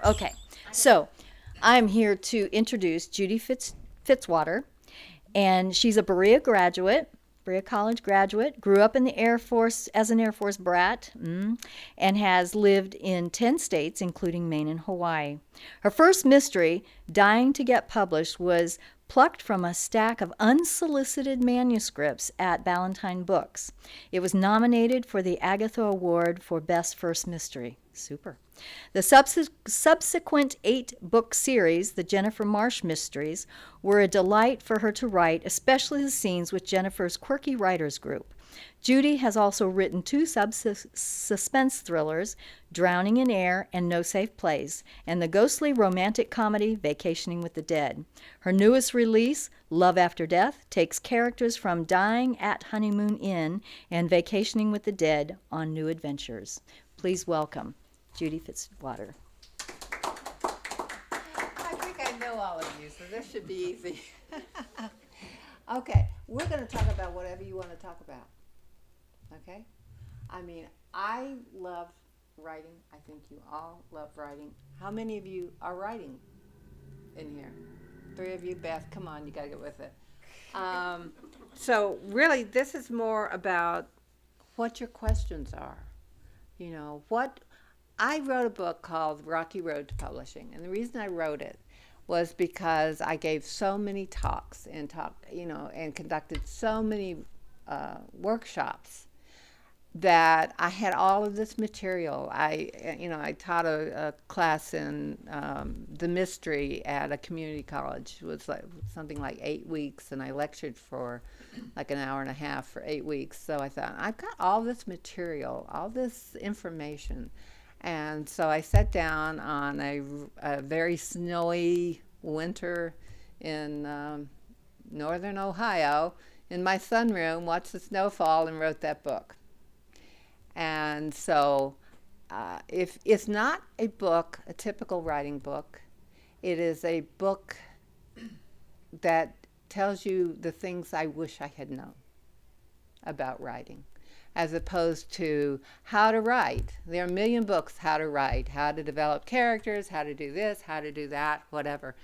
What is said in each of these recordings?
Okay, so I'm here to introduce Judy Fitzwater, and she's a Berea College graduate, grew up in the Air Force as an Air Force brat, and has lived in 10 states, including Maine and Hawaii. Her first mystery, dying to get published, was plucked from a stack of unsolicited manuscripts at Ballantine Books. It was nominated for the Agatha Award for Best First Mystery. Super. The subsequent 8-book series, the JENNIFER MARSH Mysteries, were a delight for her to write, especially the scenes with Gennifer's quirky writers group. Judy has also written 2 suspense thrillers, Drowning in Air and No Safe Place, and the ghostly romantic comedy Vacationing with the Dead. Her newest release, Love After Death, takes characters from Dying at Honeymoon Inn and Vacationing with the Dead on new adventures. Please welcome Judy Fitzwater. I think I know all of you, so this should be easy. Okay, we're going to talk about whatever you want to talk about. Okay? I mean, I love writing. I think you all love writing. How many of you are writing in here? 3 of you, Beth. Come on, you got to get with it. So really, this is more about what your questions are. You know, I wrote a book called Rocky Road to Publishing, and the reason I wrote it was because I gave so many talks and conducted so many workshops that I had all of this material. I taught a class in the mystery at a community college. It was like something like 8 weeks, and I lectured for like an hour and a half for 8 weeks. So I thought, I've got all this material, all this information. And so I sat down on a very snowy winter in northern Ohio in my sunroom, watched the snow fall, and wrote that book. And so if it's not a book, a typical writing book, it is a book that tells you the things I wish I had known about writing, as opposed to how to write. There are a million books, how to write, how to develop characters, how to do this, how to do that, whatever.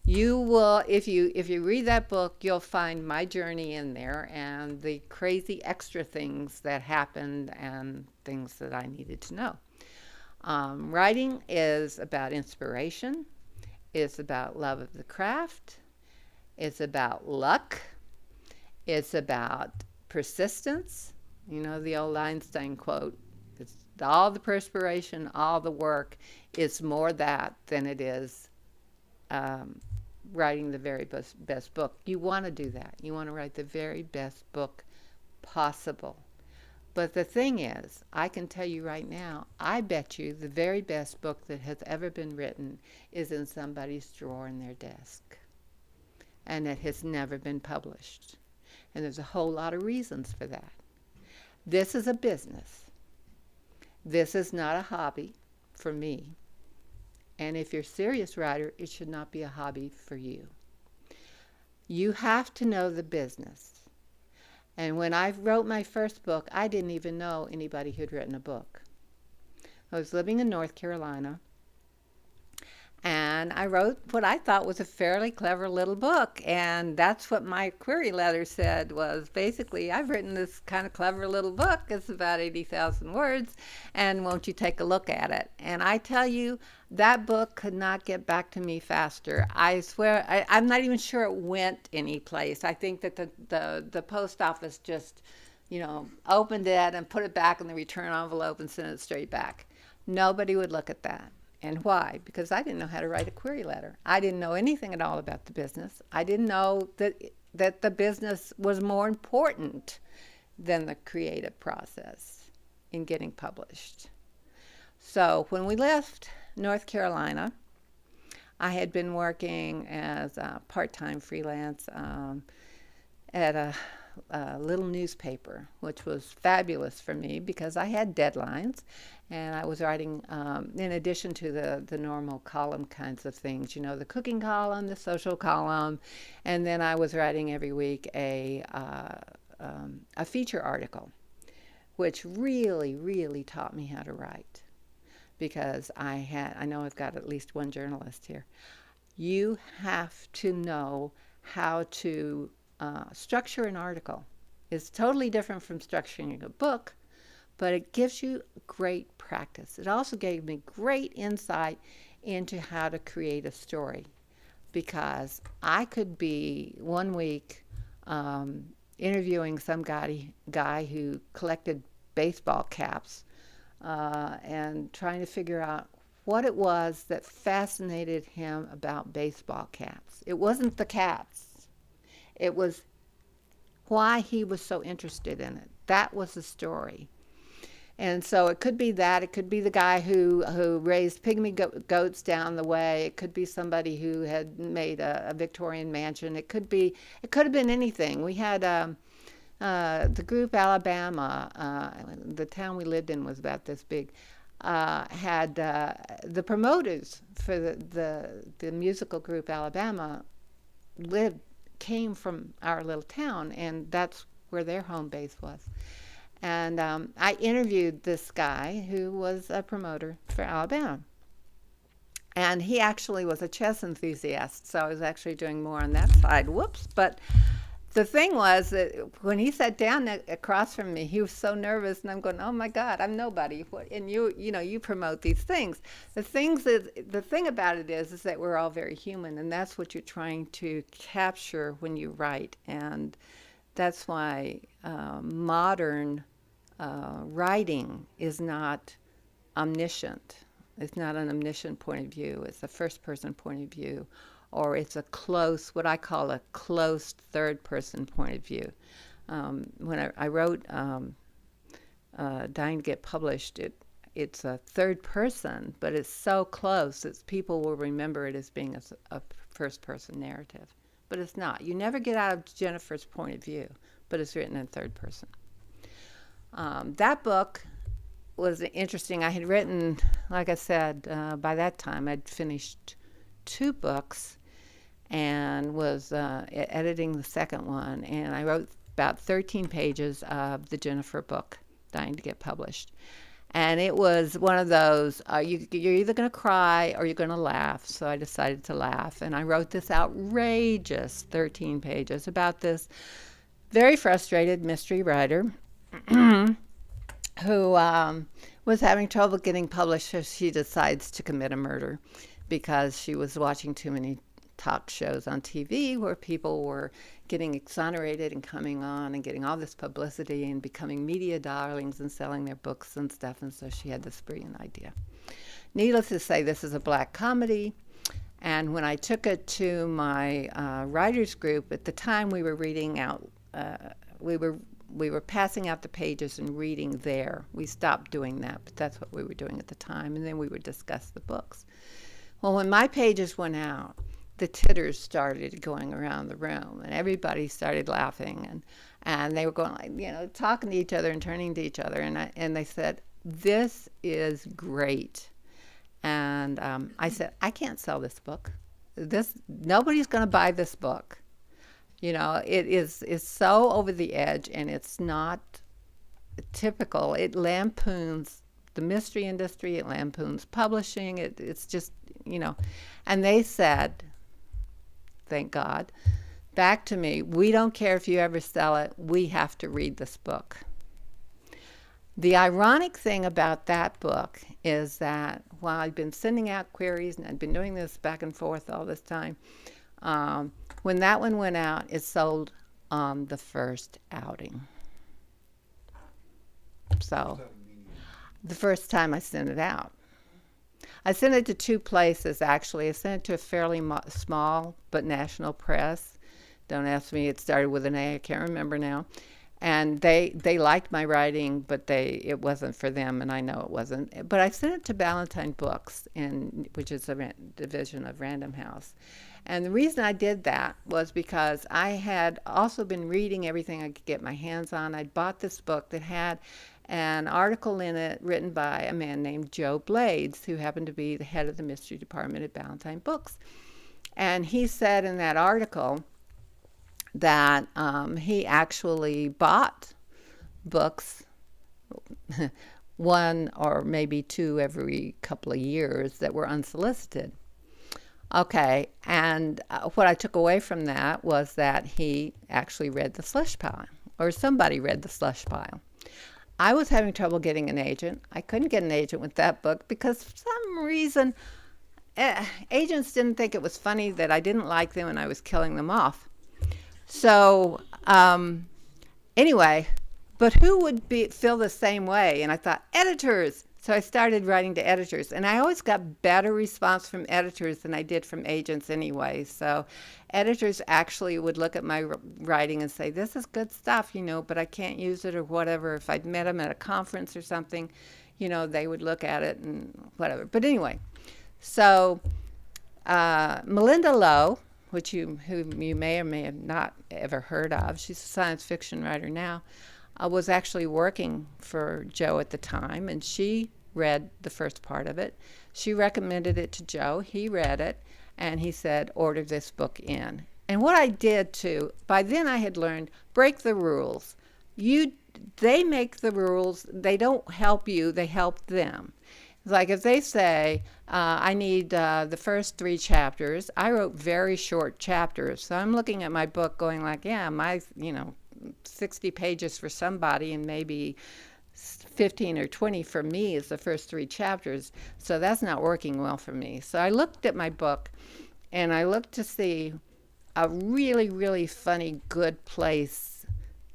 You will, if you read that book, you'll find my journey in there and the crazy extra things that happened and things that I needed to know. Writing is about inspiration. It's about love of the craft. It's about luck. It's about persistence. You know the old Einstein quote, it's all the perspiration, all the work. It's more that than it is writing the very best book. You want to do that. You want to write the very best book possible. But the thing is, I can tell you right now, I bet you the very best book that has ever been written is in somebody's drawer in their desk. And it has never been published. And there's a whole lot of reasons for that. This is a business. This is not a hobby for me. And if you're a serious writer, it should not be a hobby for you. You have to know the business. And when I wrote my first book, I didn't even know anybody who'd written a book. I was living in North Carolina, and I wrote what I thought was a fairly clever little book. And that's what my query letter said, was basically, I've written this kind of clever little book. It's about 80,000 words, and won't you take a look at it? And I tell you, that book could not get back to me faster. I swear, I'm not even sure it went anyplace. I think that the post office just, opened it and put it back in the return envelope and sent it straight back. Nobody would look at that. And why? Because I didn't know how to write a query letter. I didn't know anything at all about the business. I didn't know that the business was more important than the creative process in getting published. So when we left North Carolina, I had been working as a part-time freelance at a little newspaper, which was fabulous for me because I had deadlines, and I was writing, in addition to the normal column kinds of things, the cooking column, the social column, and then I was writing every week a feature article, which really, really taught me how to write. because I know I've got at least one journalist here. You have to know how to structure an article. It's totally different from structuring a book, but it gives you great practice. It also gave me great insight into how to create a story, because I could be one week interviewing some guy who collected baseball caps and trying to figure out what it was that fascinated him about baseball caps. It wasn't the caps. It was why he was so interested in it. That was the story. And so it could be that. It could be the guy who raised pygmy goats down the way. It could be somebody who had made a Victorian mansion. It could have been anything. We had the group Alabama, the town we lived in was about this big, had the promoters for the musical group Alabama came from our little town, and that's where their home base was. And I interviewed this guy who was a promoter for Alabama. And he actually was a chess enthusiast, so I was actually doing more on that side. Whoops. But the thing was that when he sat down across from me, he was so nervous, and I'm going, oh my God, I'm nobody. And you promote these things. The thing about it is that we're all very human, and that's what you're trying to capture when you write. And that's why modern writing is not omniscient. It's not an omniscient point of view. It's a first-person point of view, or it's what I call a close third-person point of view. When I wrote Dying to Get Published, it's a third person, but it's so close that people will remember it as being a first-person narrative. But it's not. You never get out of Jennifer's point of view, but it's written in third person. That book was interesting. I had written, like I said, by that time I'd finished 2 books and was editing the second one, and I wrote about 13 pages of the Gennifer Book, Dying to Get Published. And it was one of those, you're either going to cry or you're going to laugh. So I decided to laugh, and I wrote this outrageous 13 pages about this very frustrated mystery writer who was having trouble getting published, so she decides to commit a murder because she was watching too many talk shows on TV where people were getting exonerated and coming on and getting all this publicity and becoming media darlings and selling their books and stuff. And so she had this brilliant idea. Needless to say, this is a black comedy. And when I took it to my writers group, at the time we were reading out, we were passing out the pages and reading there. We stopped doing that, but that's what we were doing at the time. And then we would discuss the books. Well, when my pages went out, the titters started going around the room, and everybody started laughing, and they were going like, talking to each other and turning to each other, and they said, "This is great." And I said, "I can't sell this book. Nobody's going to buy this book. It is so over the edge, and it's not typical. It lampoons the mystery industry. It lampoons publishing. It's just, And they said, thank God, back to me, "We don't care if you ever sell it. We have to read this book." The ironic thing about that book is that while I'd been sending out queries and I'd been doing this back and forth all this time, when that one went out, it sold on the first outing. So the first time I sent it out. I sent it to 2 places, actually. I sent it to a fairly small but national press. Don't ask me. It started with an A. I can't remember now. And they liked my writing, but it wasn't for them, and I know it wasn't. But I sent it to Ballantine Books, which is a division of Random House. And the reason I did that was because I had also been reading everything I could get my hands on. I'd bought this book that had an article in it written by a man named Joe Blades, who happened to be the head of the mystery department at Ballantine Books. And he said in that article that he actually bought books one or maybe two every couple of years that were unsolicited. Okay, and what I took away from that was that he actually read the slush pile, or somebody read the slush pile. I was having trouble getting an agent. I couldn't get an agent with that book because for some reason agents didn't think it was funny that I didn't like them and I was killing them off. So anyway, but who would feel the same way? And I thought, editors. So I started writing to editors, and I always got better response from editors than I did from agents anyway. So editors actually would look at my writing and say, this is good stuff, but I can't use it or whatever. If I'd met them at a conference or something, they would look at it and whatever. But anyway, so Melinda Lowe, whom you may or may have not ever heard of, she's a science fiction writer now, was actually working for Joe at the time, and she read the first part of it. She recommended it to Joe. He read it, and he said, order this book in. And what I did too, by then I had learned, break the rules. They make the rules. They don't help you. They help them. Like if they say, I need the first 3 chapters, I wrote very short chapters. So I'm looking at my book going like, yeah, my, 60 pages for somebody and maybe 15 or 20 for me is the first 3 chapters. So that's not working well for me. So I looked at my book and I looked to see a really, really funny, good place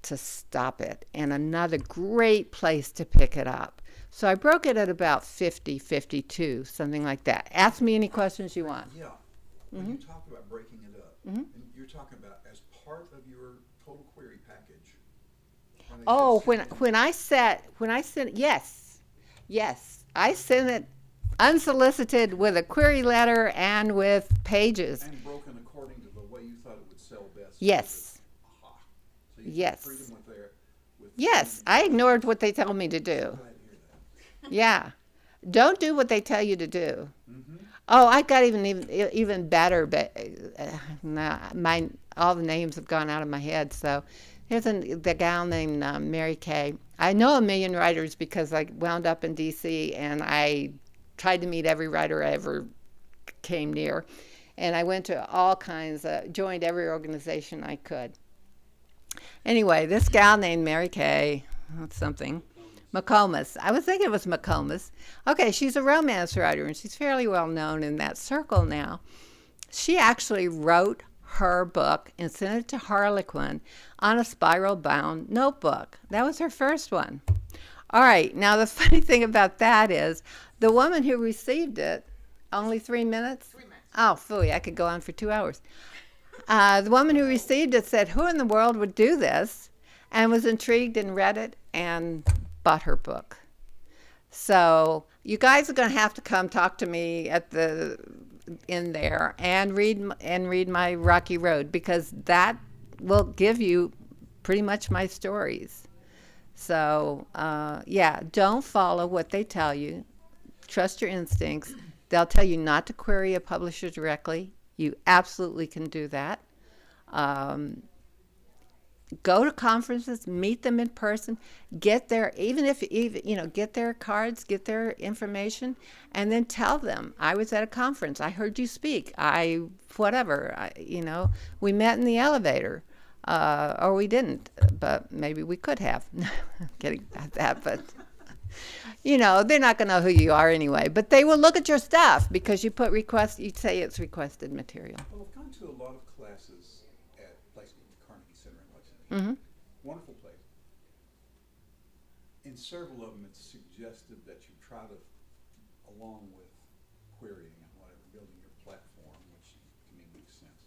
to stop it and another great place to pick it up. So I broke it at about 50, 52, something like that. Ask me any questions you want. Yeah. When you talk about breaking it up, and you're talking about as part of your total query package. Oh, when I sent yes, I sent it unsolicited with a query letter and with pages. And broken according to the way you thought it would sell best. Yes. Aha. So you Yes. freedom with Yes, I ignored what they told me to do. Glad to hear that. Yeah, don't do what they tell you to do. Mm-hmm. Oh, I got even better, but all the names have gone out of my head. So here's the gal named Mary Kay. I know a million writers because I wound up in D.C. and I tried to meet every writer I ever came near. And I went to all kinds, joined every organization I could. Anyway, this gal named Mary Kay, something, McComas. I was thinking it was McComas. Okay, she's a romance writer, and she's fairly well known in that circle now. She actually wrote her book and sent it to Harlequin on a spiral-bound notebook. That was her first one. All right, now the funny thing about that is the woman who received it, only 3 minutes? 3 minutes. Oh, phooey, I could go on for 2 hours. The woman who received it said, who in the world would do this? And was intrigued and read it and bought her book. So you guys are going to have to come talk to me in there and read my Rocky Road, because that will give you pretty much my stories. So yeah, don't follow what they tell you. Trust your instincts. They'll tell you not to query a publisher directly. You absolutely can do that. Go to conferences, meet them in person, get their, get their cards, get their information, and then tell them, I was at a conference, I heard you speak, we met in the elevator, or we didn't, but maybe we could have. I'm kidding about that, but they're not going to know who you are anyway, but they will look at your stuff because you put you say it's requested material. Well, I've gone to a lot of classes at places like the Carnegie Center in Lexington. Mm-hmm. Wonderful place. In several of them, it's suggested that you try to, along with querying and whatever, building your platform, which to me makes sense.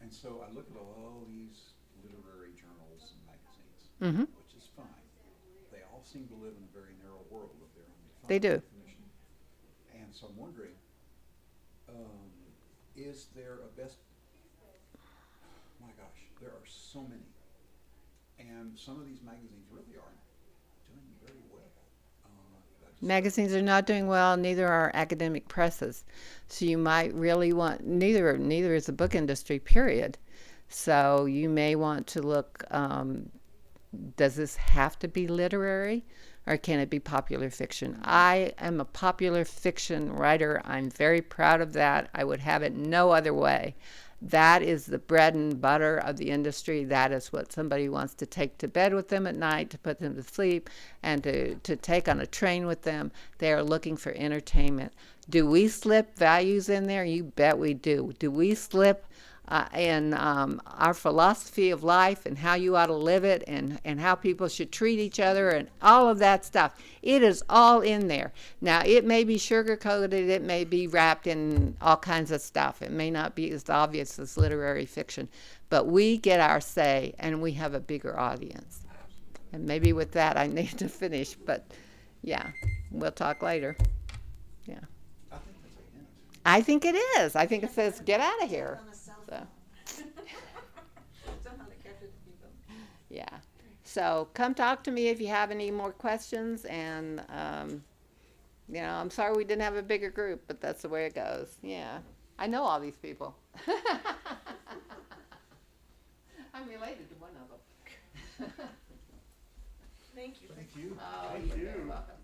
And so I look at all these literary journals and magazines, Mm-hmm. which is fine. They all seem to live in a very narrow world of their own. They do. Definition. And so I'm wondering, is there a best? My gosh, there are so many, and some of these magazines really aren't doing very well. Magazines are not doing well, neither are academic presses. So you might really want, neither is the book industry, period. So you may want to look does this have to be literary, or can it be popular fiction? I am a popular fiction writer. I'm very proud of that. I would have it no other way. That is the bread and butter of the industry. That is what somebody wants to take to bed with them at night, to put them to sleep, and to take on a train with them. They are looking for entertainment. Do we slip values in there? You bet we do. Do we slip in our philosophy of life and how you ought to live it, and how people should treat each other, and all of that stuff? It is all in there. Now, it may be sugar-coated, it may be wrapped in all kinds of stuff. It may not be as obvious as literary fiction, but we get our say, and we have a bigger audience. And maybe with that, I need to finish, but yeah, we'll talk later. Yeah. I think that's a hint. I think it is. I think it says, get out of here. So, yeah. So come talk to me if you have any more questions. And, you know, I'm sorry we didn't have a bigger group, but that's the way it goes. Yeah. I know all these people. I'm related to one of them. Thank you. Thank you. Oh, Thank you're you. very welcome.